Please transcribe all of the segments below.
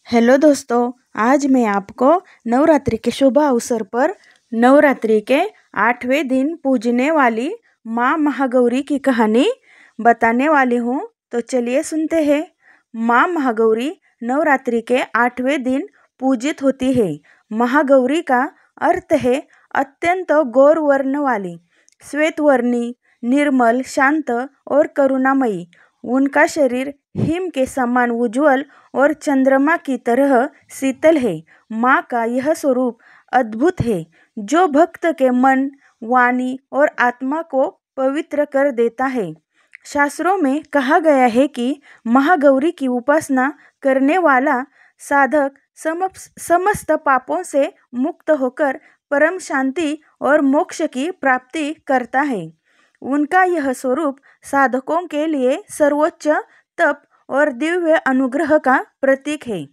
Hello दोस्तों, आज मैं आपको नवरात्रि के शुभ अवसर पर नवरात्रि के 8वें दिन पूजने वाली माँ महागौरी की कहानी बताने वाली हूँ। तो चलिए सुनते हैं। माँ महागौरी नवरात्रि के 8वें दिन पूजित होती है। महागौरी का अर्थ है अत्यंत गौर वर्ण वाली, श्वेत वर्णी, निर्मल, शांत और करुणामयी। उनका शरीर हिम के समान उज्ज्वल और चंद्रमा की तरह शीतल है। माँ का यह स्वरूप अद्भुत है, जो भक्त के मन, वाणी और आत्मा को पवित्र कर देता है। शास्त्रों में कहा गया है कि महागौरी की उपासना करने वाला साधक समस्त पापों से मुक्त होकर परम शांति और मोक्ष की प्राप्ति करता है। उनका यह स्वरूप साधकों के लिए सर्वोच्च तप और दिव्य अनुग्रह का प्रतीक है।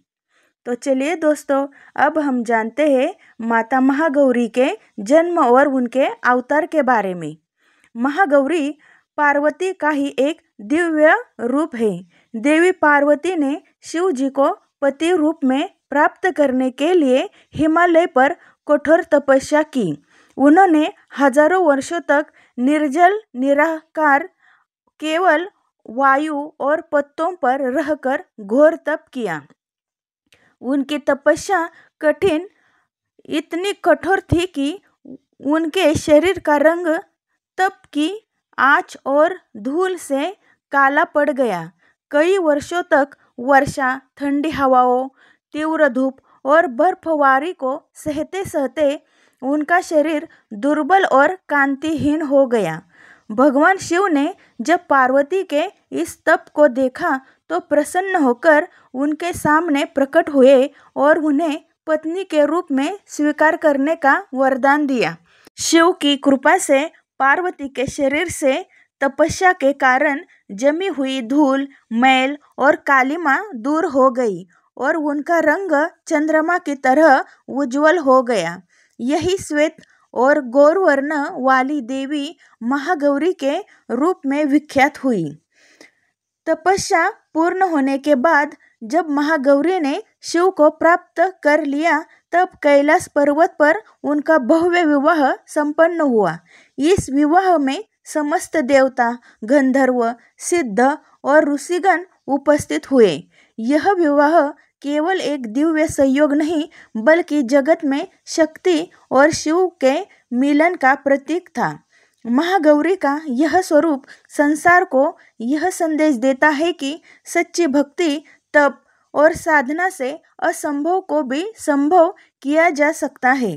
तो चलिए दोस्तों, अब हम जानते हैं माता महागौरी के जन्म और उनके अवतार के बारे में। महागौरी पार्वती का ही एक दिव्य रूप है। देवी पार्वती ने शिव जी को पति रूप में प्राप्त करने के लिए हिमालय पर कठोर तपस्या की। उन्होंने हजारों वर्षों तक निर्जल निराकार केवल वायु और पत्तों पर रहकर घोर तप किया। उनकी तपस्या इतनी कठोर थी कि उनके शरीर का रंग तप की आँच और धूल से काला पड़ गया। कई वर्षों तक वर्षा, ठंडी हवाओं, तीव्र धूप और बर्फबारी को सहते सहते उनका शरीर दुर्बल और कांतिहीन हो गया। भगवान शिव ने जब पार्वती के इस तप को देखा तो प्रसन्न होकर उनके सामने प्रकट हुए और उन्हें पत्नी के रूप में स्वीकार करने का वरदान दिया। शिव की कृपा से पार्वती के शरीर से तपस्या के कारण जमी हुई धूल, मैल और कालिमा दूर हो गई और उनका रंग चंद्रमा की तरह उज्जवल हो गया। यही श्वेत और गौरवर्ण वाली देवी महागौरी के रूप में विख्यात हुई। तपस्या पूर्ण होने के बाद जब महागौरी ने शिव को प्राप्त कर लिया, तब कैलाश पर्वत पर उनका भव्य विवाह संपन्न हुआ। इस विवाह में समस्त देवता, गंधर्व, सिद्ध और ऋषिगण उपस्थित हुए। यह विवाह केवल एक दिव्य संयोग नहीं, बल्कि जगत में शक्ति और शिव के मिलन का प्रतीक था। महागौरी का यह स्वरूप संसार को यह संदेश देता है कि सच्ची भक्ति, तप और साधना से असंभव को भी संभव किया जा सकता है।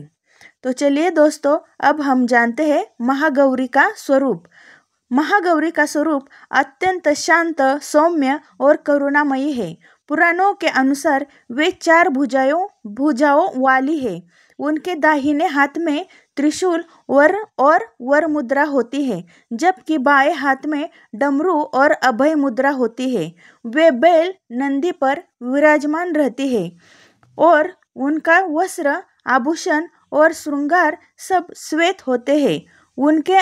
तो चलिए दोस्तों, अब हम जानते हैं महागौरी का स्वरूप। महागौरी का स्वरूप अत्यंत शांत, सौम्य और करुणामयी है। पुराणों के अनुसार वे 4 भुजाओं वाली है। उनके दाहिने हाथ में त्रिशूल और वर मुद्रा होती है, जबकि बाएं हाथ में डमरू और अभय मुद्रा होती है। वे बैल नंदी पर विराजमान रहती है और उनका वस्त्र, आभूषण और श्रृंगार सब श्वेत होते हैं। उनके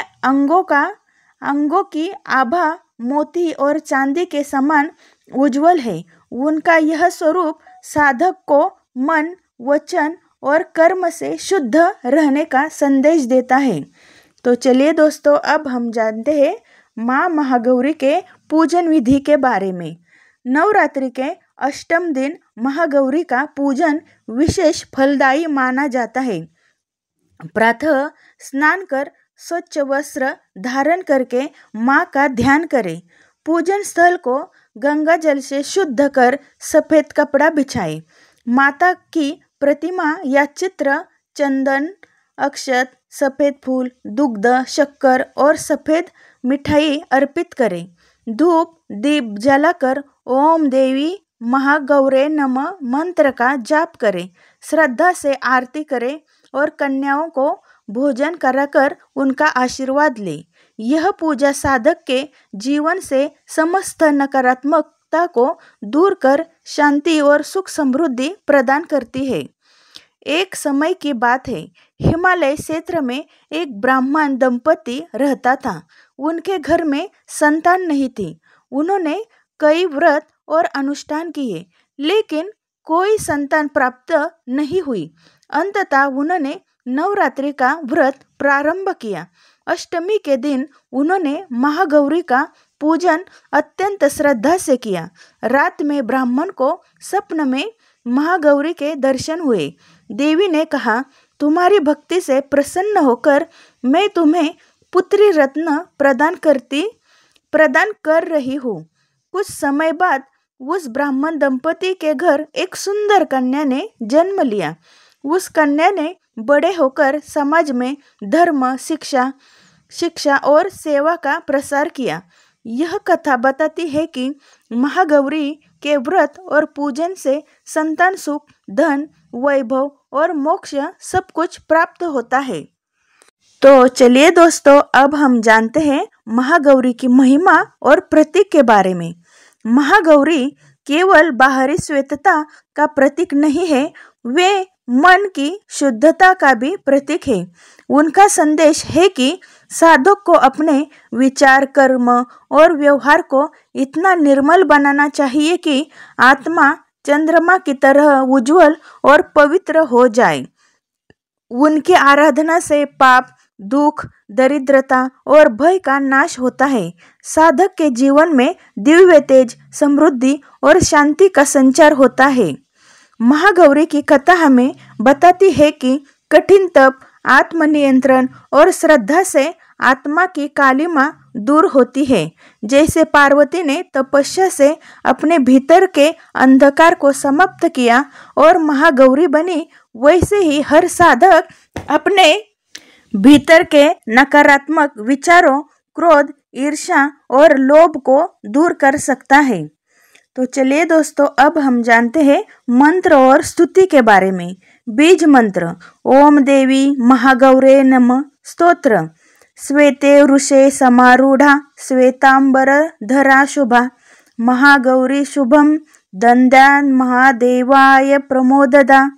अंगों की आभा मोती और चांदी के समान उज्जवल है। उनका यह स्वरूप साधक को मन, वचन और कर्म से शुद्ध रहने का संदेश देता है। तो चलिए दोस्तों, अब हम जानते हैं माँ महागौरी के पूजन विधि के बारे में। नवरात्रि के अष्टम दिन महागौरी का पूजन विशेष फलदायी माना जाता है। प्रातः स्नान कर स्वच्छ वस्त्र धारण करके माँ का ध्यान करें। पूजन स्थल को गंगा जल से शुद्ध कर सफेद कपड़ा बिछाएं। माता की प्रतिमा या चित्र, चंदन, अक्षत, सफेद फूल, दुग्ध, शक्कर और सफेद मिठाई अर्पित करें। धूप दीप जलाकर ओम देवी महागौरे नमः मंत्र का जाप करें। श्रद्धा से आरती करें और कन्याओं को भोजन कराकर उनका आशीर्वाद लें। यह पूजा साधक के जीवन से समस्त नकारात्मकता को दूर कर शांति और सुख समृद्धि प्रदान करती है। एक समय की बात है, हिमालय क्षेत्र में एक ब्राह्मण दंपति रहता था। उनके घर में संतान नहीं थी। उन्होंने कई व्रत और अनुष्ठान किए, लेकिन कोई संतान प्राप्त नहीं हुई। अंततः उन्होंने नवरात्रि का व्रत प्रारंभ किया। अष्टमी के दिन उन्होंने महागौरी का पूजन अत्यंत श्रद्धा से किया। रात में ब्राह्मण को स्वप्न में महागौरी के दर्शन हुए। देवी ने कहा, तुम्हारी भक्ति से प्रसन्न होकर मैं तुम्हें पुत्री रत्न प्रदान कर रही हूँ। कुछ समय बाद उस ब्राह्मण दंपति के घर एक सुंदर कन्या ने जन्म लिया। उस कन्या ने बड़े होकर समाज में धर्म, शिक्षा और सेवा का प्रसार किया। यह कथा बताती है कि महागौरी के व्रत और पूजन से संतान सुख, धन, वैभव और मोक्ष सब कुछ प्राप्त होता है। तो चलिए दोस्तों, अब हम जानते हैं महागौरी की महिमा और प्रतीक के बारे में। महागौरी केवल बाहरी श्वेतता का प्रतीक नहीं है, वे मन की शुद्धता का भी प्रतीक है। उनका संदेश है कि साधक को अपने विचार, कर्म और व्यवहार को इतना निर्मल बनाना चाहिए कि आत्मा चंद्रमा की तरह उज्जवल और पवित्र हो जाए। उनकी आराधना से पाप, दुख, दरिद्रता और भय का नाश होता है। साधक के जीवन में दिव्य तेज, समृद्धि और शांति का संचार होता है। महागौरी की कथा हमें बताती है कि कठिन तप, आत्मनियंत्रण और श्रद्धा से आत्मा की कालिमा दूर होती है। जैसे पार्वती ने तपस्या से अपने भीतर के अंधकार को समाप्त किया और महागौरी बनी, वैसे ही हर साधक अपने भीतर के नकारात्मक विचारों, क्रोध, ईर्ष्या और लोभ को दूर कर सकता है। तो चलिए दोस्तों, अब हम जानते हैं मंत्र और स्तुति के बारे में। बीज मंत्र: ओम देवी महागौरे नमः। स्तोत्र: श्वेते वृषे समारूढ़ा श्वेतांबर धरा शुभा महागौरी शुभम दंद्यान महादेवाय प्रमोददा।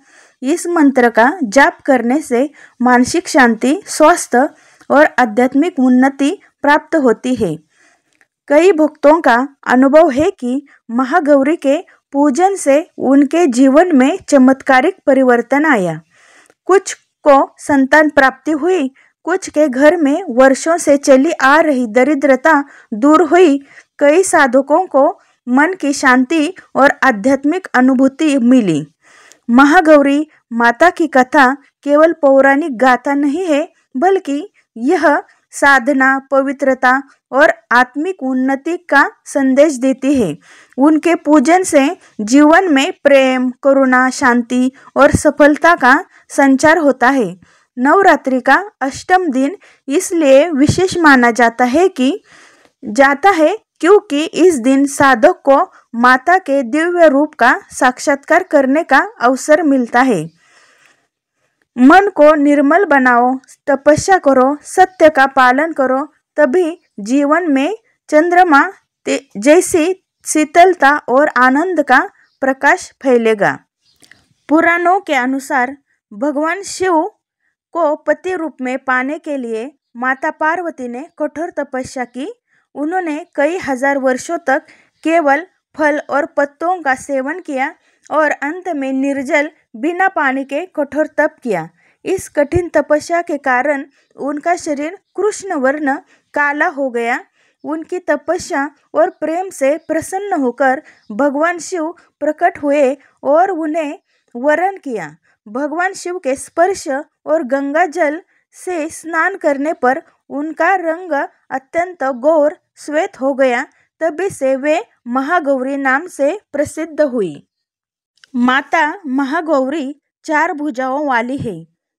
इस मंत्र का जाप करने से मानसिक शांति, स्वास्थ्य और आध्यात्मिक उन्नति प्राप्त होती है। कई भक्तों का अनुभव है कि महागौरी के पूजन से उनके जीवन में चमत्कारिक परिवर्तन आया। कुछ को संतान प्राप्ति हुई, कुछ के घर में वर्षों से चली आ रही दरिद्रता दूर हुई। कई साधकों को मन की शांति और आध्यात्मिक अनुभूति मिली। महागौरी माता की कथा केवल पौराणिक गाथा नहीं है, बल्कि यह साधना, पवित्रता और आत्मिक उन्नति का संदेश देती है। उनके पूजन से जीवन में प्रेम, करुणा, शांति और सफलता का संचार होता है। नवरात्रि का अष्टम दिन इसलिए विशेष माना जाता है क्योंकि इस दिन साधक को माता के दिव्य रूप का साक्षात्कार करने का अवसर मिलता है। मन को निर्मल बनाओ, तपस्या करो, सत्य का पालन करो, तभी जीवन में चंद्रमा जैसी शीतलता और आनंद का प्रकाश फैलेगा। पुराणों के अनुसार भगवान शिव को पति रूप में पाने के लिए माता पार्वती ने कठोर तपस्या की। उन्होंने कई हजार वर्षों तक केवल फल और पत्तों का सेवन किया और अंत में निर्जल, बिना पानी के कठोर तप किया। इस कठिन तपस्या के कारण उनका शरीर कृष्ण वर्ण काला हो गया। उनकी तपस्या और प्रेम से प्रसन्न होकर भगवान शिव प्रकट हुए और उन्हें वरण किया। भगवान शिव के स्पर्श और गंगा जल से स्नान करने पर उनका रंग अत्यंत गौर श्वेत हो गया। तभी से वे महागौरी नाम से प्रसिद्ध हुई। माता महागौरी 4 भुजाओं वाली है।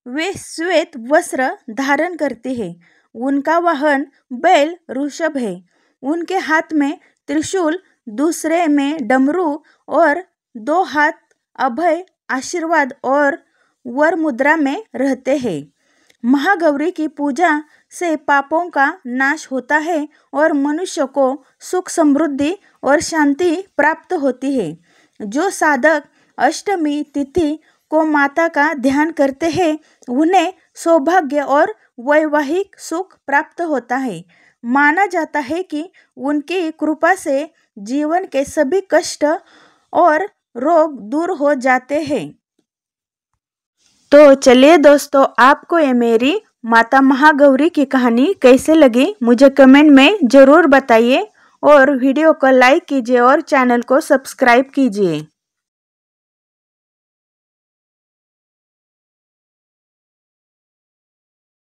वे श्वेत वस्त्र धारण करती है। उनका वाहन बैल ऋषभ है। उनके हाथ में त्रिशूल, दूसरे में डमरू और 2 हाथ अभय, आशीर्वाद और वर मुद्रा में रहते हैं। महागौरी की पूजा से पापों का नाश होता है और मनुष्य को सुख, समृद्धि और शांति प्राप्त होती है। जो साधक अष्टमी तिथि को माता का ध्यान करते हैं, उन्हें सौभाग्य और वैवाहिक सुख प्राप्त होता है। माना जाता है कि उनकी कृपा से जीवन के सभी कष्ट और रोग दूर हो जाते हैं। तो चलिए दोस्तों, आपको ये मेरी माता महागौरी की कहानी कैसे लगी मुझे कमेंट में ज़रूर बताइए और वीडियो को लाइक कीजिए और चैनल को सब्सक्राइब कीजिए।